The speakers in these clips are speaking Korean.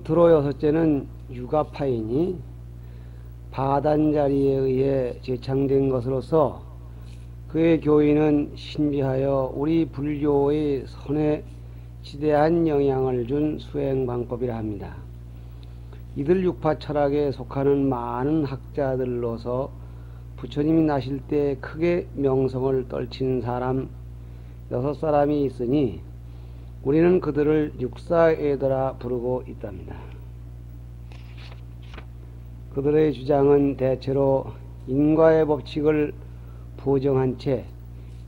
끝으로 여섯째는 유가파이니 바단자리에 의해 제창된 것으로서 그의 교인은 신비하여 우리 불교의 선에 지대한 영향을 준 수행방법이라 합니다. 이들 육파 철학에 속하는 많은 학자들로서 부처님이 나실 때 크게 명성을 떨친 사람 6사람이 있으니 우리는 그들을 육사에더라 부르고 있답니다. 그들의 주장은 대체로 인과의 법칙을 부정한 채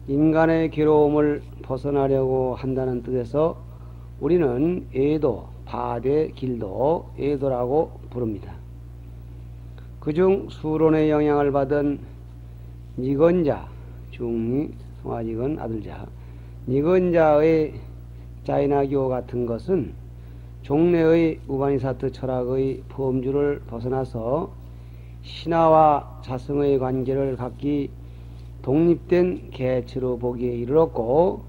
인간의 괴로움을 벗어나려고 한다는 뜻에서 우리는 애도, 바대, 길도, 애도라고 부릅니다. 그중 수론의 영향을 받은 니건자, 중리, 송아지건, 아들자, 니건자의 자이나교 같은 것은 종래의 우바니사트 철학의 범주를 벗어나서 신화와 자성의 관계를 각기 독립된 개체로 보기에 이르렀고,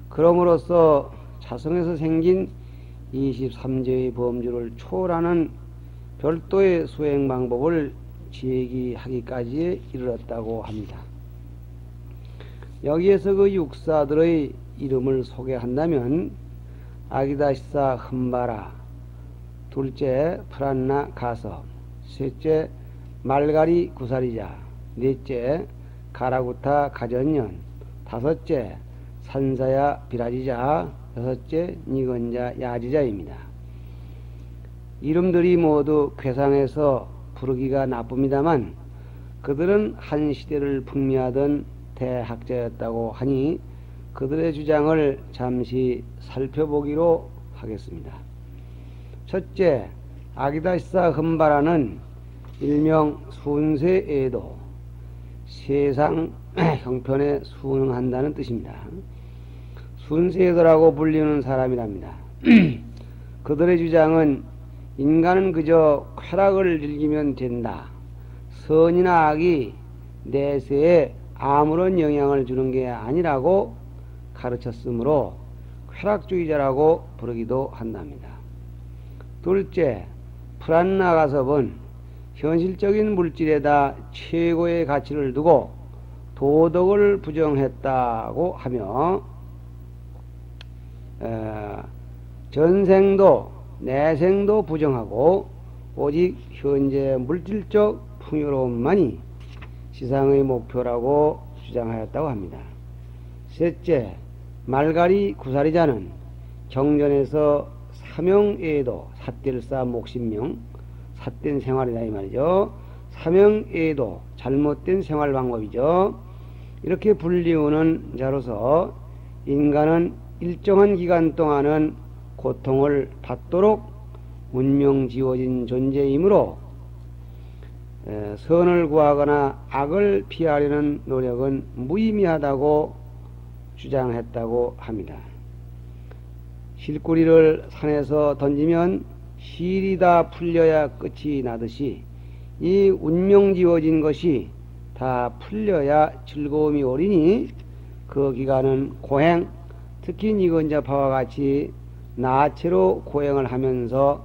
그럼으로써 자성에서 생긴 23제의 범주를 초월하는 별도의 수행 방법을 제기하기까지 이르렀다고 합니다. 여기에서 그 육사들의 이름을 소개한다면 아기다시사 흠바라, 둘째 프란나 가섭, 셋째 말가리 구사리자, 넷째 가라구타 가전년, 다섯째 산사야 비라지자, 여섯째 니건자 야지자입니다. 이름들이 모두 괴상해서 부르기가 나쁩니다만 그들은 한 시대를 풍미하던 대학자였다고 하니 그들의 주장을 잠시 살펴보기로 하겠습니다. 첫째, 아기다시사 흠바라는 일명 순세에도, 세상 형편에 순응한다는 뜻입니다. 순세에도라고 불리는 사람이랍니다. 그들의 주장은 인간은 그저 쾌락을 즐기면 된다, 선이나 악이 내세에 아무런 영향을 주는 게 아니라고 가르쳤으므로 쾌락주의자라고 부르기도 한답니다. 둘째, 프란나 가섭은 현실적인 물질에다 최고의 가치를 두고 도덕을 부정했다고 하며 전생도 내생도 부정하고 오직 현재 물질적 풍요로움만이 지상의 목표라고 주장하였다고 합니다. 셋째, 말가리 구사리자는 경전에서 사명애도, 삿들사 목신명, 삿된 생활이다 이 말이죠. 사명애도, 잘못된 생활 방법이죠. 이렇게 불리우는 자로서 인간은 일정한 기간 동안은 고통을 받도록 운명지어진 존재이므로 선을 구하거나 악을 피하려는 노력은 무의미하다고 주장했다고 합니다. 실구리를 산에서 던지면 실이 다 풀려야 끝이 나듯이 이 운명지어진 것이 다 풀려야 즐거움이 오리니 그 기간은 고행, 특히 니건자파와 같이 나체로 고행을 하면서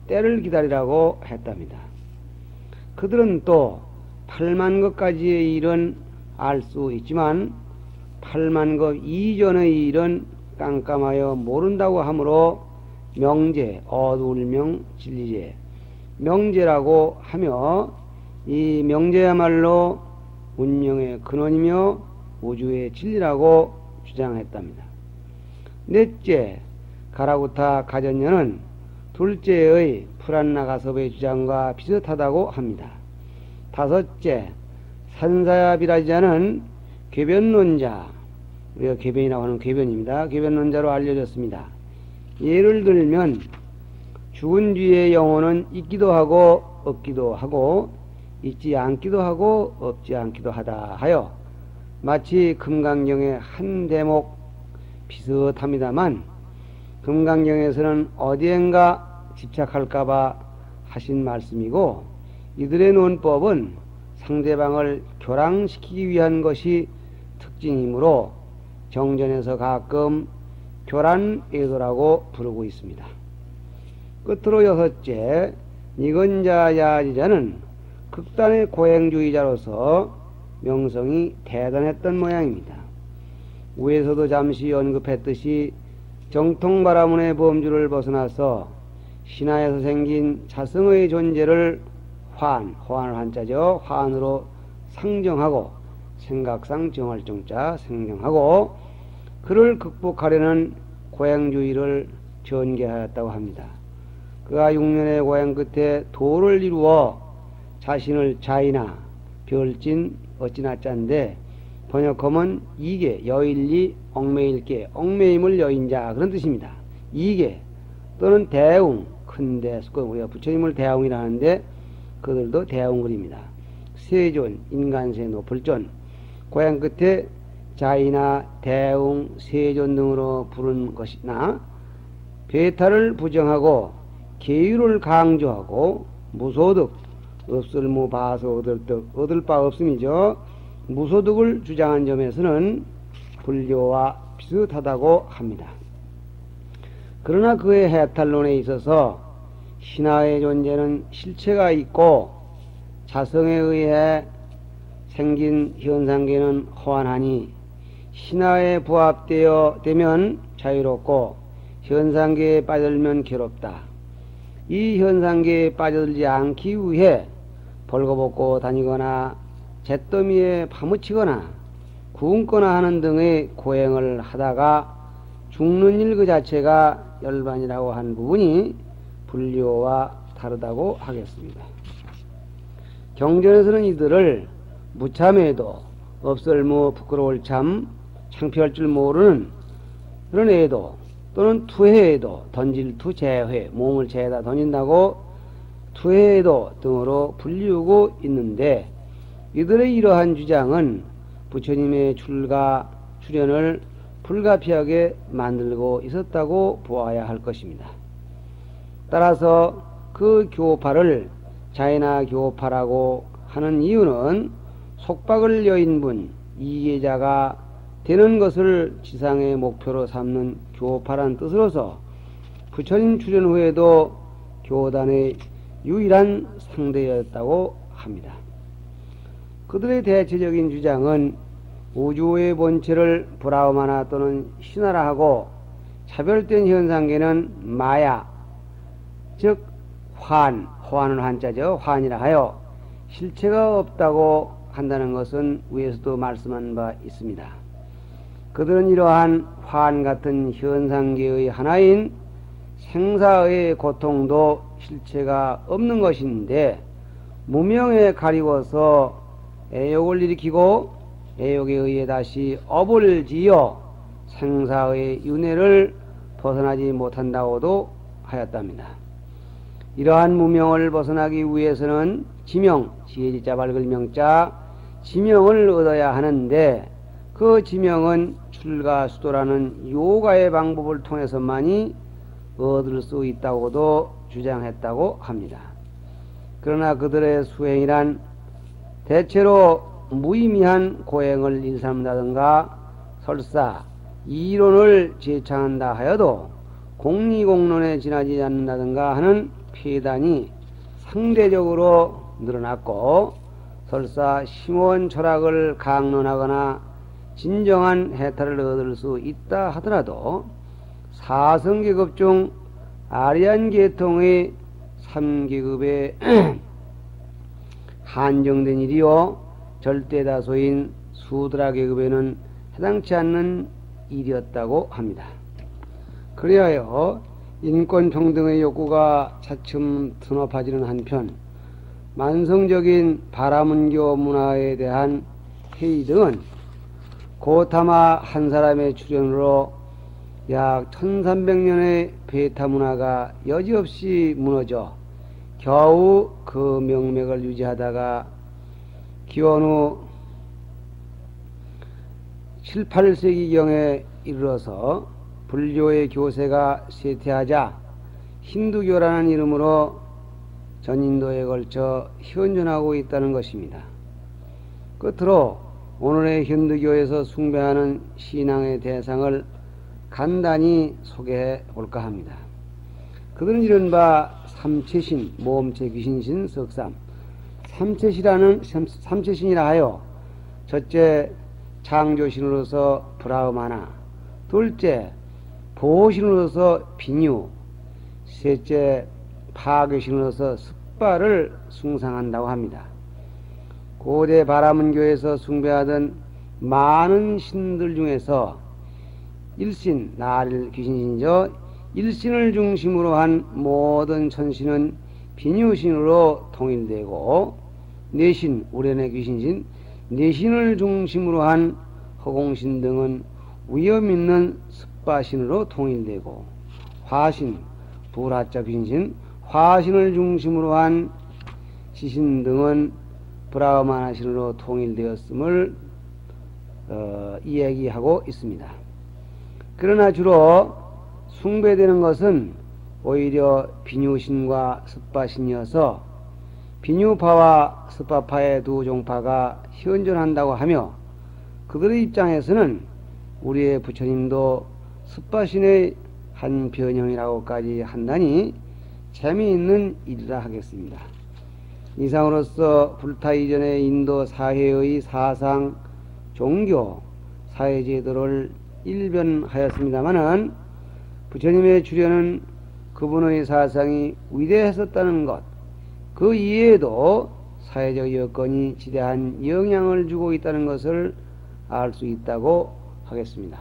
때를 기다리라고 했답니다. 그들은 또 8만 것까지의 일은 알 수 있지만 8만 것 이전의 일은 깜깜하여 모른다고 하므로 명제, 어두울명, 진리제, 명제라고 하며 이 명제야말로 운명의 근원이며 우주의 진리라고 주장했답니다. 넷째, 가라구타 가전녀는 둘째의 프란나 가섭의 주장과 비슷하다고 합니다. 다섯째, 산사야 비라지자는 궤변론자, 우리가 궤변이라고 하는 궤변입니다. 궤변론자로 알려졌습니다. 예를 들면 죽은 뒤에 영혼은 있기도 하고 없기도 하고 있지 않기도 하고 없지 않기도 하다 하여 마치 금강경의 한 대목 비슷합니다만 금강경에서는 어디엔가 집착할까봐 하신 말씀이고 이들의 논법은 상대방을 교랑시키기 위한 것이 특징이므로 정전에서 가끔 교란애도라고 부르고 있습니다. 끝으로 여섯째, 니건자 야지자는 극단의 고행주의자로서 명성이 대단했던 모양입니다. 위에서도 잠시 언급했듯이 정통바라문의 범주를 벗어나서 신화에서 생긴 자성의 존재를 호환을 한자죠. 환으로 상정하고 생각상 정할 정자 생정하고 그를 극복하려는 고행주의를 전개하였다고 합니다. 그가 6년의 고행 끝에 도를 이루어 자신을 자이나 별진 어찌나 짠데 번역하면 이계 여일리 얽매일게 얽매임을 여인자 그런 뜻입니다. 이계 또는 대웅 큰데 우리가 부처님을 대웅이라 하는데 그들도 대웅글입니다. 세존 인간세 높을 존 고향 끝에 자이나 대웅 세존 등으로 부른 것이나 배타를 부정하고 계율을 강조하고 무소득 없을무 봐서 얻을 바 없음이죠. 무소득을 주장한 점에서는 불교와 비슷하다고 합니다. 그러나 그의 해탈론에 있어서 신화의 존재는 실체가 있고 자성에 의해 생긴 현상계는 허환하니 신화에 부합되면 자유롭고 현상계에 빠져들면 괴롭다. 이 현상계에 빠져들지 않기 위해 벌거벗고 다니거나 잿더미에 파묻히거나 굶거나 하는 등의 고행을 하다가 죽는 일 그 자체가 열반이라고 한 부분이 불교와 다르다고 하겠습니다. 경전에서는 이들을 무참해도 없을무 부끄러울 참 창피할 줄 모르는 그런 애도 또는 투해에도 던질 투재회 몸을 재에다 던진다고 투해에도 등으로 불리우고 있는데 이들의 이러한 주장은 부처님의 출현을 불가피하게 만들고 있었다고 보아야 할 것입니다. 따라서 그 교파를 자이나 교파라고 하는 이유는 속박을 여인분 이계자가 되는 것을 지상의 목표로 삼는 교파란 뜻으로서 부처님 출현 후에도 교단의 유일한 상대였다고 합니다. 그들의 대체적인 주장은 우주의 본체를 브라흐마나 또는 신화라 하고 차별된 현상계는 마야 즉 호환은 한자죠. 환이라 하여 실체가 없다고 한다는 것은 위에서도 말씀한 바 있습니다. 그들은 이러한 환 같은 현상계의 하나인 생사의 고통도 실체가 없는 것인데 무명에 가리워서 애욕을 일으키고 애욕에 의해 다시 업을 지어 생사의 윤회를 벗어나지 못한다고도 하였답니다. 이러한 무명을 벗어나기 위해서는 지명, 지혜지자 밝을 명자 지명을 얻어야 하는데 그 지명은 출가수도라는 요가의 방법을 통해서만이 얻을 수 있다고도 주장했다고 합니다. 그러나 그들의 수행이란 대체로 무의미한 고행을 일삼는다든가 설사 이론을 제창한다 하여도 공리공론에 지나지 않는다든가 하는 폐단이 상대적으로 늘어났고 설사 심오한 철학을 강론하거나 진정한 해탈을 얻을 수 있다 하더라도 사성계급 중 아리안 계통의 3계급에 한정된 일이요 절대다수인 수드라 계급에는 해당치 않는 일이었다고 합니다. 그리하여 인권평등의 욕구가 차츰 드높아지는 한편 만성적인 바라문교 문화에 대한 회의 등은 고타마 한 사람의 출현으로 약 1300년의 베타 문화가 여지없이 무너져 겨우 그 명맥을 유지하다가 기원 후 7, 8세기경에 이르러서 불교의 교세가 쇠퇴하자 힌두교라는 이름으로 전인도에 걸쳐 현존하고 있다는 것입니다. 끝으로 오늘의 힌두교에서 숭배하는 신앙의 대상을 간단히 소개해 볼까 합니다. 그들은 이른바 삼체신, 모험체 귀신신 석삼, 삼체신이라 하여 첫째 창조신으로서 브라흐마나, 둘째 보호신으로서 비뉴, 셋째 파괴신으로서 습바를 숭상한다고 합니다. 고대 바라문교에서 숭배하던 많은 신들 중에서 일신, 나릴 귀신신이죠. 일신을 중심으로 한 모든 천신은 비뉴신으로 통일되고, 내신, 우련의 귀신신, 내신을 중심으로 한 허공신 등은 위험 있는 습바신으로 통일되고, 화신, 불화자 귀신신, 화신을 중심으로 한 시신 등은 브라흐마나신으로 통일되었음을 이야기하고 있습니다. 그러나 주로 숭배되는 것은 오히려 비뉴신과 습바신이어서 비뉴파와 습바파의 두 종파가 현존한다고 하며, 그들의 입장에서는 우리의 부처님도 습바신의 한 변형이라고까지 한다니 재미있는 일이라 하겠습니다. 이상으로서 불타 이전의 인도 사회의 사상, 종교, 사회제도를 일변하였습니다마는 부처님의 주련은 그분의 사상이 위대했었다는 것, 그 이외에도 사회적 여건이 지대한 영향을 주고 있다는 것을 알 수 있다고 하겠습니다.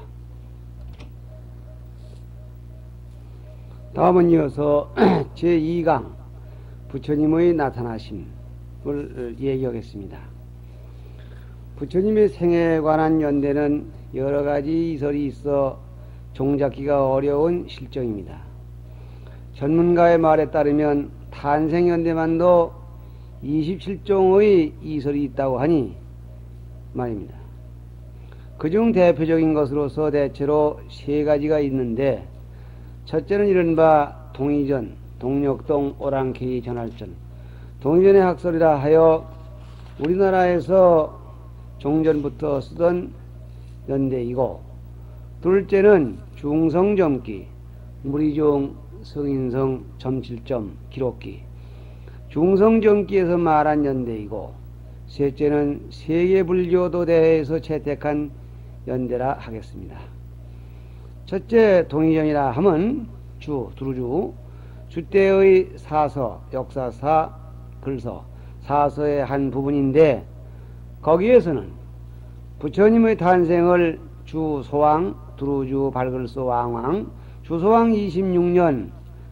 다음은 이어서 제2강 부처님의 나타나심을 얘기하겠습니다. 부처님의 생애에 관한 연대는 여러 가지 이설이 있어 종잡기가 어려운 실정입니다. 전문가의 말에 따르면 탄생연대만도 27종의 이설이 있다고 하니 말입니다. 그중 대표적인 것으로서 대체로 세 가지가 있는데, 첫째는 이른바 동의전, 동력동 오랑캐의 전할전, 동의전의 학설이라 하여 우리나라에서 종전부터 쓰던 연대이고, 둘째는 중성점기, 무리종, 성인성, 점칠점, 기록기, 중성점기에서 말한 연대이고, 셋째는 세계불교도 대회에서 채택한 연대라 하겠습니다. 첫째 동의전이라 함은 두루주, 주때의 사서, 역사사, 글서, 사서의 한 부분인데, 거기에서는 부처님의 탄생을 주소왕, 두루주 발글소 왕왕, 주소왕 26년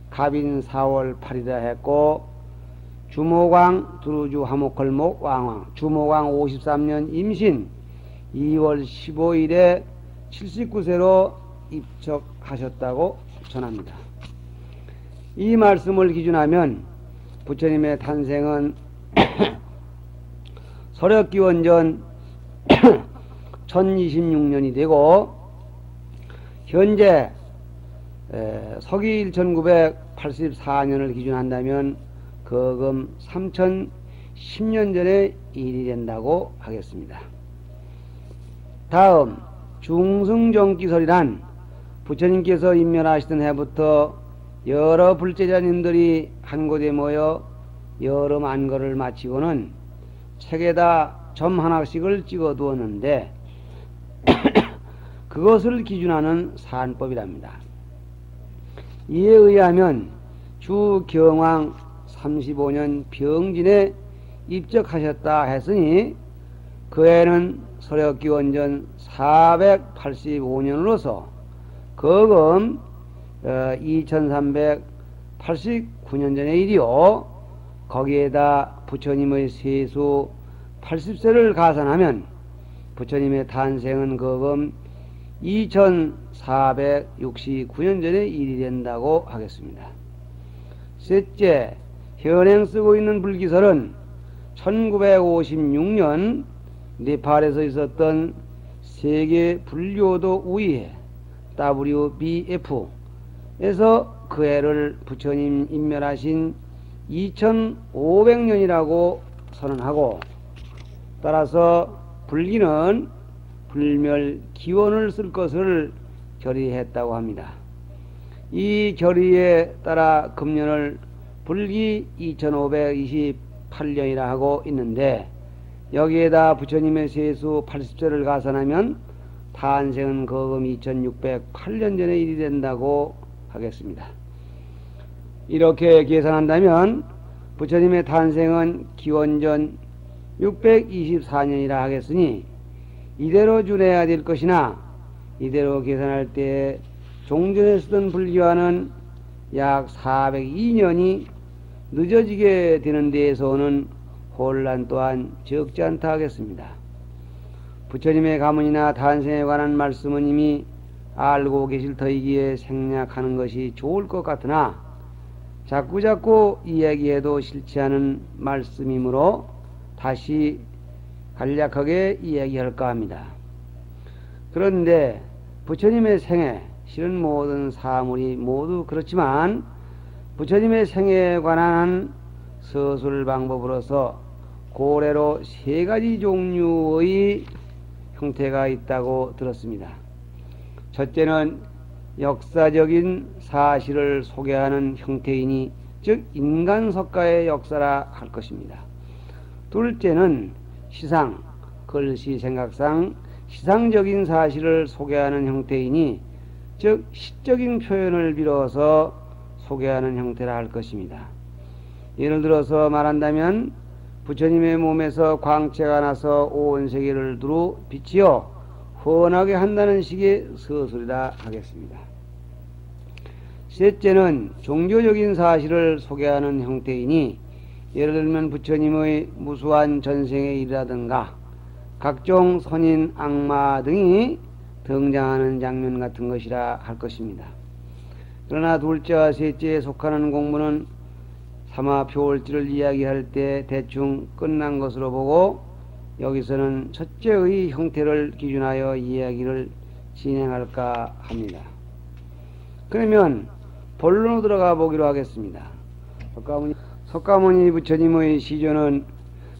갑인 4월 8일에 했고, 주모광, 두루주 화목걸목 왕왕, 주모광 53년 임신 2월 15일에 79세로 입척하셨다고 전합니다. 이 말씀을 기준하면 부처님의 탄생은 서력기원전 1026년이 되고, 현재 서기 1984년을 기준한다면 거금 3010년 전의 일이 된다고 하겠습니다. 다음 중승정기설이란 부처님께서 인멸하시던 해부터 여러 불제자님들이 한 곳에 모여 여러 만거를 마치고는 책에다 점 하나씩을 찍어 두었는데 그것을 기준하는 사안법이랍니다. 이에 의하면 주경왕 35년 병진에 입적하셨다 했으니 그 해는 서력기원전 485년으로서 거금 2389년 전의 일이요, 거기에다 부처님의 세수 80세를 가산하면 부처님의 탄생은 거금 2469년 전의 일이 된다고 하겠습니다. 셋째, 현행 쓰고 있는 불기설은 1956년 네팔에서 있었던 세계 불교도 우의회 WBF에서 그 해를 부처님 인멸하신 2500년이라고 선언하고, 따라서 불기는 불멸 기원을 쓸 것을 결의했다고 합니다. 이 결의에 따라 금년을 불기 2528년이라 하고 있는데, 여기에다 부처님의 세수 80절을 가산하면 탄생은 거금 2608년 전의 일이 된다고 하겠습니다. 이렇게 계산한다면 부처님의 탄생은 기원전 624년이라 하겠으니, 이대로 준해야 될 것이나, 이대로 계산할 때 종전에 쓰던 불기와는 약 402년이 늦어지게 되는 데에서 는 혼란 또한 적지 않다 하겠습니다. 부처님의 가문이나 탄생에 관한 말씀은 이미 알고 계실 터이기에 생략하는 것이 좋을 것 같으나, 자꾸자꾸 이야기해도 싫지 않은 말씀이므로 다시 간략하게 이야기할까 합니다. 그런데 부처님의 생애, 실은 모든 사물이 모두 그렇지만 부처님의 생애에 관한 서술 방법으로서 고래로 3가지 종류의 형태가 있다고 들었습니다. 첫째는 역사적인 사실을 소개하는 형태이니, 즉 인간석가의 역사라 할 것입니다. 둘째는 시상, 글씨 생각상 시상적인 사실을 소개하는 형태이니, 즉 시적인 표현을 빌어서 소개하는 형태라 할 것입니다. 예를 들어서 말한다면 부처님의 몸에서 광채가 나서 온 세계를 두루 비치어 훤하게 한다는 식의 서술이라 하겠습니다. 셋째는 종교적인 사실을 소개하는 형태이니, 예를 들면 부처님의 무수한 전생의 일이라든가 각종 선인, 악마 등이 등장하는 장면 같은 것이라 할 것입니다. 그러나 둘째와 셋째에 속하는 공부는 사마 표월지를 이야기할 때 대충 끝난 것으로 보고, 여기서는 첫째의 형태를 기준하여 이야기를 진행할까 합니다. 그러면 본론으로 들어가 보기로 하겠습니다. 석가모니 부처님의 시조는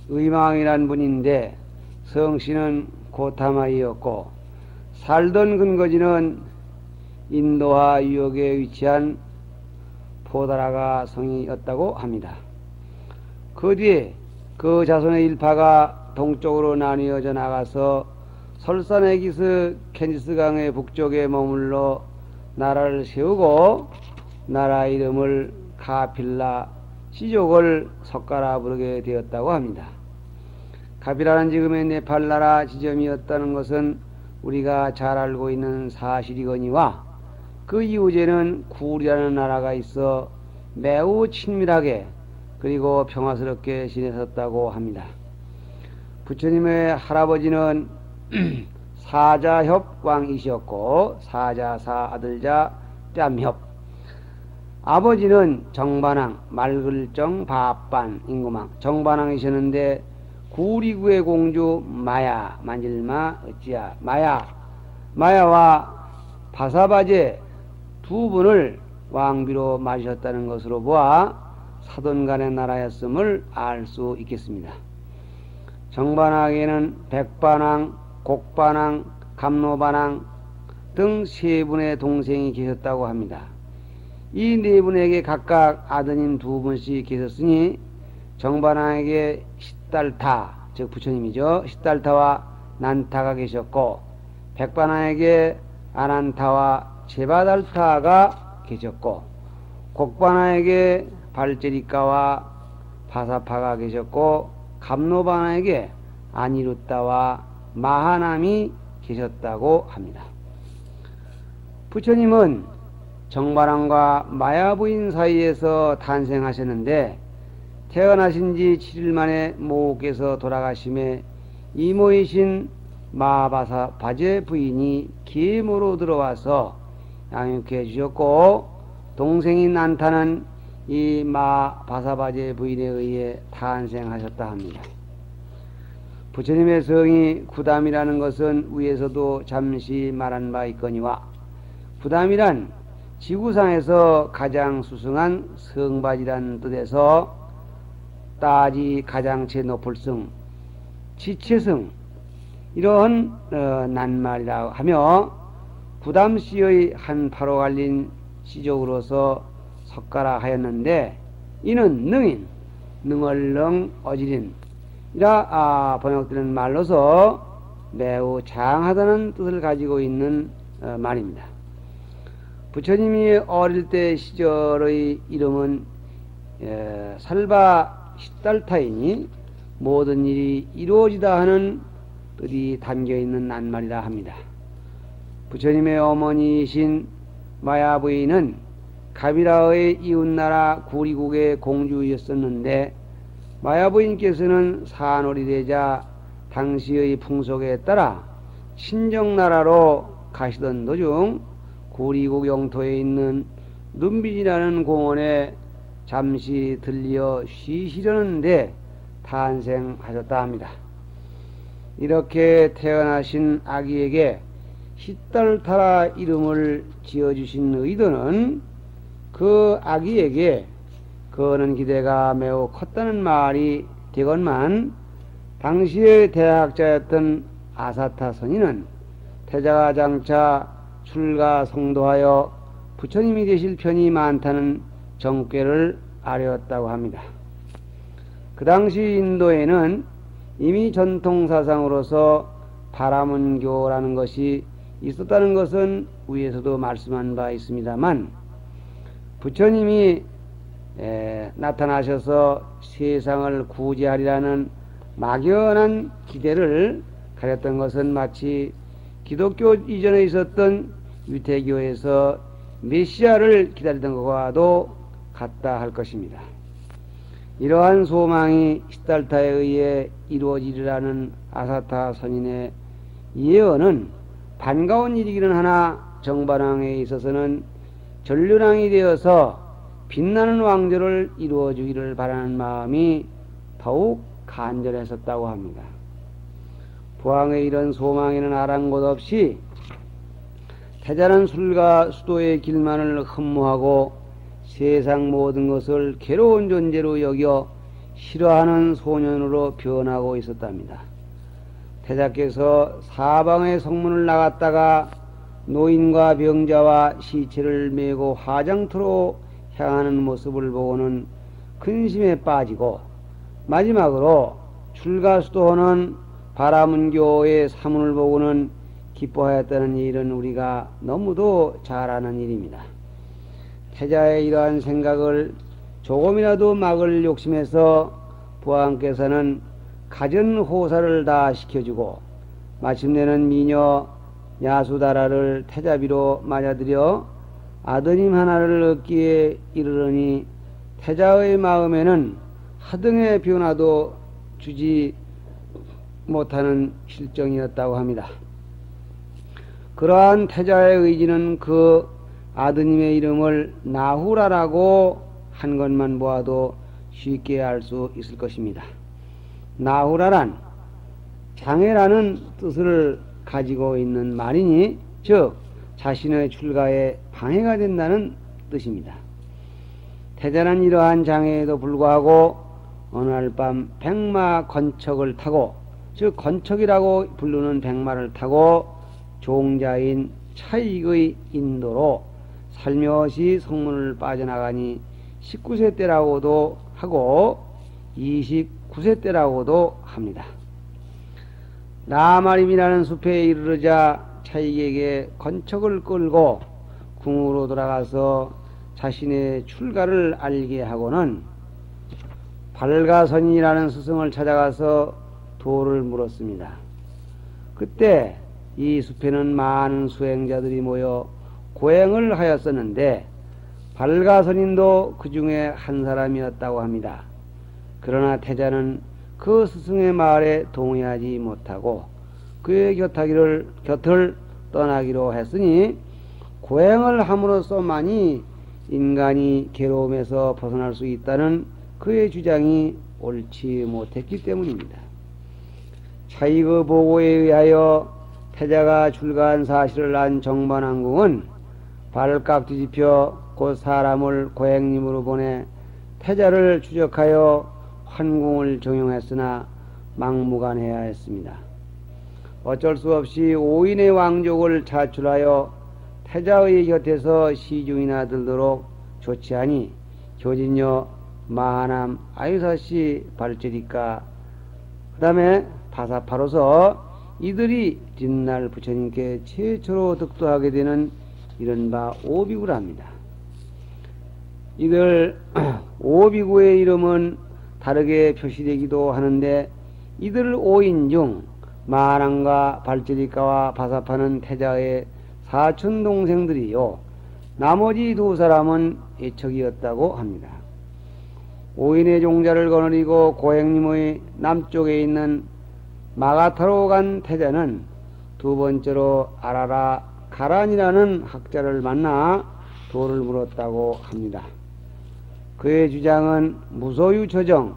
의망이란 분인데, 성씨는 고타마이였고 살던 근거지는 인도와 유역에 위치한 포다라가 성이었다고 합니다. 그 뒤에 그 자손의 일파가 동쪽으로 나뉘어져 나가서 설산에기스 캔지스강의 북쪽에 머물러 나라를 세우고, 나라 이름을 카필라, 시족을 석가라 부르게 되었다고 합니다. 카필라는 지금의 네팔 나라 지점이었다는 것은 우리가 잘 알고 있는 사실이거니와, 그 이후제는 구리라는 나라가 있어 매우 친밀하게 그리고 평화스럽게 지냈었다고 합니다. 부처님의 할아버지는 사자협 왕이셨고, 사자사 아들자 뺨협, 아버지는 정반왕, 말글정 바반 인구망 정반왕이셨는데, 구리구의 공주 마야, 만질마 어찌야 마야와 바사바제 두 분을 왕비로 맞으셨다는 것으로 보아 사돈간의 나라였음을 알 수 있겠습니다. 정반왕에는 백반왕, 곡반왕, 감로반왕 등 3분의 동생이 계셨다고 합니다. 이 4분에게 각각 아드님 2분씩 계셨으니, 정반왕에게 시달타, 즉 부처님이죠, 시달타와 난타가 계셨고, 백반왕에게 아난타와 제바달타가 계셨고, 곡반왕에게 발제리카와 바사파가 계셨고, 감로반왕에게 아니루따와 마하남이 계셨다고 합니다. 부처님은 정반왕과 마야 부인 사이에서 탄생하셨는데, 태어나신 지 7일 만에 모께서 돌아가심에 이모이신 마바사 바제 부인이 계모로 들어와서 양육해 주셨고, 동생인 난타는 이 마바사바제 부인에 의해 탄생하셨다 합니다. 부처님의 성이 구담이라는 것은 위에서도 잠시 말한 바 있거니와, 구담이란 지구상에서 가장 수승한 성바지란 뜻에서 따지 가장체 높을 성, 지체성, 이러한 낱말이라고 하며, 구담씨의 한 파로 갈린 시족으로서 석가라 하였는데, 이는 능인, 능얼능 어지린 이라 번역되는 말로서 매우 장하다는 뜻을 가지고 있는 말입니다. 부처님이 어릴 때 시절의 이름은 살바 시달타이니 모든 일이 이루어지다 하는 뜻이 담겨있는 낱말이라 합니다. 부처님의 어머니이신 마야부인은 가비라의 이웃나라 구리국의 공주였었는데, 마야부인께서는 산월이 되자 당시의 풍속에 따라 친정나라로 가시던 도중 구리국 영토에 있는 눈빛이라는 공원에 잠시 들려 쉬시려는데 탄생하셨다 합니다. 이렇게 태어나신 아기에게 시달타라 이름을 지어주신 의도는 그 아기에게 거는 기대가 매우 컸다는 말이 되건만, 당시의 대학자였던 아사타 선인은 태자가 장차 출가 성도하여 부처님이 되실 편이 많다는 정꾀를 아뢰었다고 합니다. 그 당시 인도에는 이미 전통사상으로서 바라문교라는 것이 있었다는 것은 위에서도 말씀한 바 있습니다만, 부처님이 나타나셔서 세상을 구제하리라는 막연한 기대를 가렸던 것은 마치 기독교 이전에 있었던 유태교에서 메시아를 기다리던 것과도 같다 할 것입니다. 이러한 소망이 시달타에 의해 이루어지리라는 아사타 선인의 예언은 반가운 일이기는 하나, 정반왕에 있어서는 전륜왕이 되어서 빛나는 왕조를 이루어주기를 바라는 마음이 더욱 간절했었다고 합니다. 부왕의 이런 소망에는 아랑곳 없이 태자는 술과 수도의 길만을 흠모하고 세상 모든 것을 괴로운 존재로 여겨 싫어하는 소년으로 변하고 있었답니다. 태자께서 사방의 성문을 나갔다가 노인과 병자와 시체를 메고 화장터로 향하는 모습을 보고는 근심에 빠지고, 마지막으로 출가수도하는 바라문교의 사문을 보고는 기뻐하였다는 일은 우리가 너무도 잘 아는 일입니다. 태자의 이러한 생각을 조금이라도 막을 욕심에서 부왕께서는 갖은 호사를 다 시켜주고 마침내는 미녀 야수다라를 태자비로 맞아들여 아드님 하나를 얻기에 이르르니 태자의 마음에는 하등의 변화도 주지 못하는 실정이었다고 합니다. 그러한 태자의 의지는 그 아드님의 이름을 나후라라고 한 것만 보아도 쉽게 알 수 있을 것입니다. 나후라란 장애라는 뜻을 가지고 있는 말이니, 즉 자신의 출가에 방해가 된다는 뜻입니다. 태자는 이러한 장애에도 불구하고 어느 날 밤 백마 건척을 타고, 즉 건척이라고 부르는 백마를 타고 종자인 차익의 인도로 살며시 성문을 빠져나가니 19세 때라고도 하고 29세 때라고도 합니다. 나마림이라는 숲에 이르르자 차익에게 건척을 끌고 궁으로 돌아가서 자신의 출가를 알게 하고는 발가선이라는 스승을 찾아가서 도를 물었습니다. 그때 이 숲에는 많은 수행자들이 모여 고행을 하였었는데 발가선인도 그 중에 한 사람이었다고 합니다. 그러나 태자는 그 스승의 말에 동의하지 못하고 그의 곁을 떠나기로 했으니, 고행을 함으로써만이 인간이 괴로움에서 벗어날 수 있다는 그의 주장이 옳지 못했기 때문입니다. 차익의 보고에 의하여 태자가 출가한 사실을 안 정반왕궁은 발을 깍 뒤집혀 곧 사람을 고행님으로 보내 태자를 추적하여 환궁을 정용했으나 막무가내해야 했습니다. 어쩔 수 없이 5인의 왕족을 자출하여 태자의 곁에서 시중이나 들도록 좋지 하니 교진여 마하남 아유사시 발제리까. 그 다음에 파사파로서 이들이 뒷날 부처님께 최초로 득도하게 되는 이른바 오비구랍니다. 이들 오비구의 이름은 다르게 표시되기도 하는데 이들 5인 중 마랑과 발제리가와 바사파는 태자의 사촌 동생들이요, 나머지 두 사람은 애척이었다고 합니다. 5인의 종자를 거느리고 고행님의 남쪽에 있는 마가타로 간 태자는 두 번째로 아라라 가란이라는 학자를 만나 도를 물었다고 합니다. 그의 주장은 무소유 처정,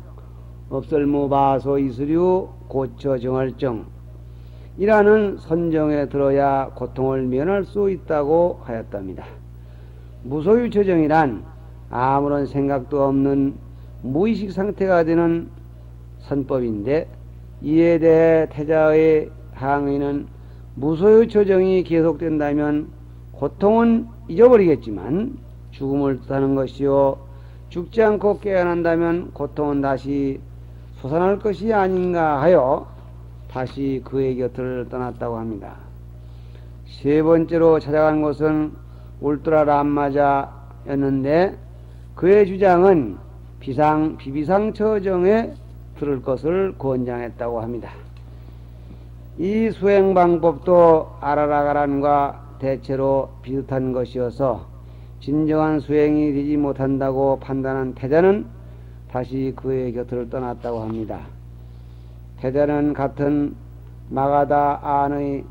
업설무바소 이수류 고처 정할정 이라는 선정에 들어야 고통을 면할 수 있다고 하였답니다. 무소유 처정이란 아무런 생각도 없는 무의식 상태가 되는 선법인데, 이에 대해 태자의 항의는 무소유 처정이 계속된다면 고통은 잊어버리겠지만 죽음을 뜻하는 것이요, 죽지 않고 깨어난다면 고통은 다시 솟아날 것이 아닌가 하여 다시 그의 곁을 떠났다고 합니다. 세 번째로 찾아간 곳은 울트라 람마자였는데 그의 주장은 비비상처정에 들을 것을 권장했다고 합니다. 이 수행 방법도 아라라가란과 대체로 비슷한 것이어서 진정한 수행이 되지 못한다고 판단한 태자는 다시 그의 곁을 떠났다고 합니다. 태자는 같은 마가다 안의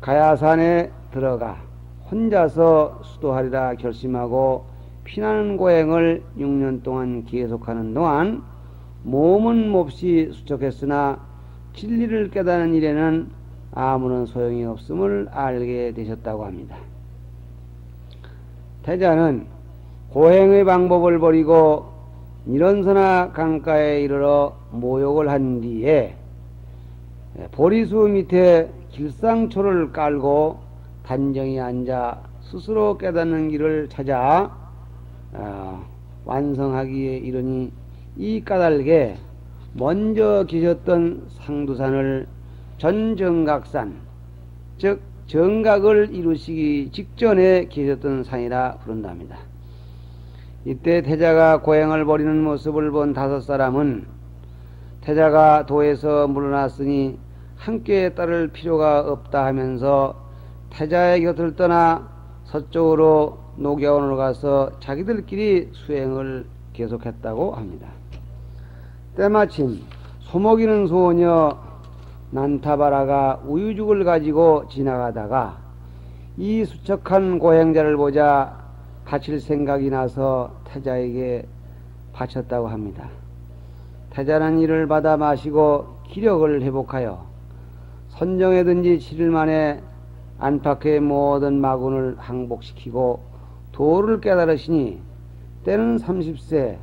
가야산에 들어가 혼자서 수도하리라 결심하고 피나는 고행을 6년 동안 계속하는 동안 몸은 몹시 수척했으나 진리를 깨닫는 일에는 아무런 소용이 없음을 알게 되셨다고 합니다. 태자는 고행의 방법을 버리고 니런서나 강가에 이르러 모욕을 한 뒤에 보리수 밑에 길상초를 깔고 단정히 앉아 스스로 깨닫는 길을 찾아 완성하기에 이르니, 이 까닭에 먼저 계셨던 상두산을 전정각산, 즉 정각을 이루시기 직전에 계셨던 산이라 부른답니다. 이때 태자가 고행을 벌이는 모습을 본 5사람은 태자가 도에서 물러났으니 함께 따를 필요가 없다 하면서 태자의 곁을 떠나 서쪽으로 녹야원으로 가서 자기들끼리 수행을 계속했다고 합니다. 때마침 소목이는 소녀 난타바라가 우유죽을 가지고 지나가다가 이 수척한 고행자를 보자 바칠 생각이 나서 태자에게 바쳤다고 합니다. 태자는 이를 받아 마시고 기력을 회복하여 선정에든지 7일 만에 안팎의 모든 마군을 항복시키고 도를 깨달으시니, 때는 30세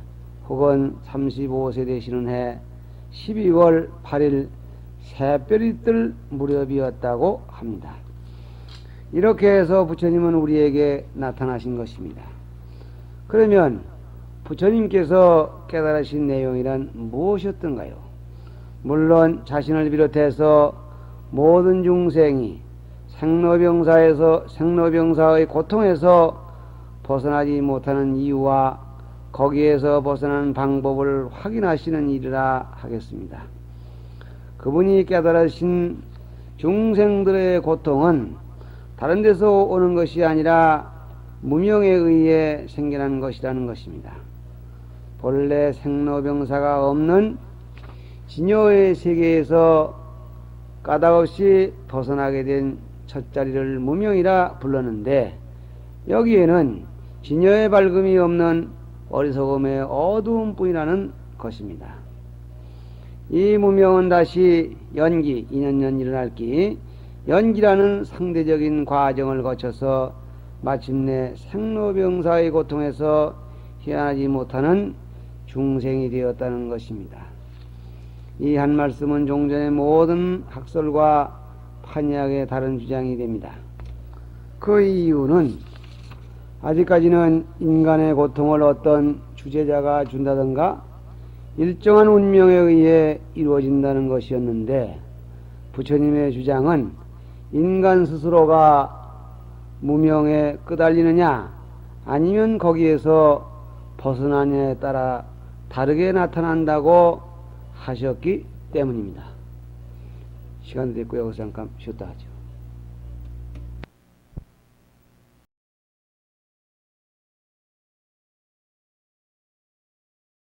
혹은 35세 되시는 해 12월 8일 새별이 뜰 무렵이었다고 합니다. 이렇게 해서 부처님은 우리에게 나타나신 것입니다. 그러면 부처님께서 깨달으신 내용이란 무엇이었던가요? 물론 자신을 비롯해서 모든 중생이 생로병사의 고통에서 벗어나지 못하는 이유와 거기에서 벗어나는 방법을 확인하시는 일이라 하겠습니다. 그분이 깨달으신 중생들의 고통은 다른 데서 오는 것이 아니라 무명에 의해 생겨난 것이라는 것입니다. 본래 생로병사가 없는 진요의 세계에서 까닭없이 벗어나게 된 첫자리를 무명이라 불렀는데, 여기에는 진여의 밝음이 없는 어리석음의 어두움뿐이라는 것입니다. 이 무명은 다시 연기, 인연년 일어날기, 연기라는 상대적인 과정을 거쳐서 마침내 생로병사의 고통에서 헤어나지 못하는 중생이 되었다는 것입니다. 이 한 말씀은 종전의 모든 학설과 판이하게 다른 주장이 됩니다. 그 이유는 아직까지는 인간의 고통을 어떤 주재자가 준다든가 일정한 운명에 의해 이루어진다는 것이었는데, 부처님의 주장은 인간 스스로가 무명에 끄달리느냐 아니면 거기에서 벗어나냐에 따라 다르게 나타난다고 하셨기 때문입니다. 시간도 됐고요. 여기서 잠깐 쉬었다 하죠.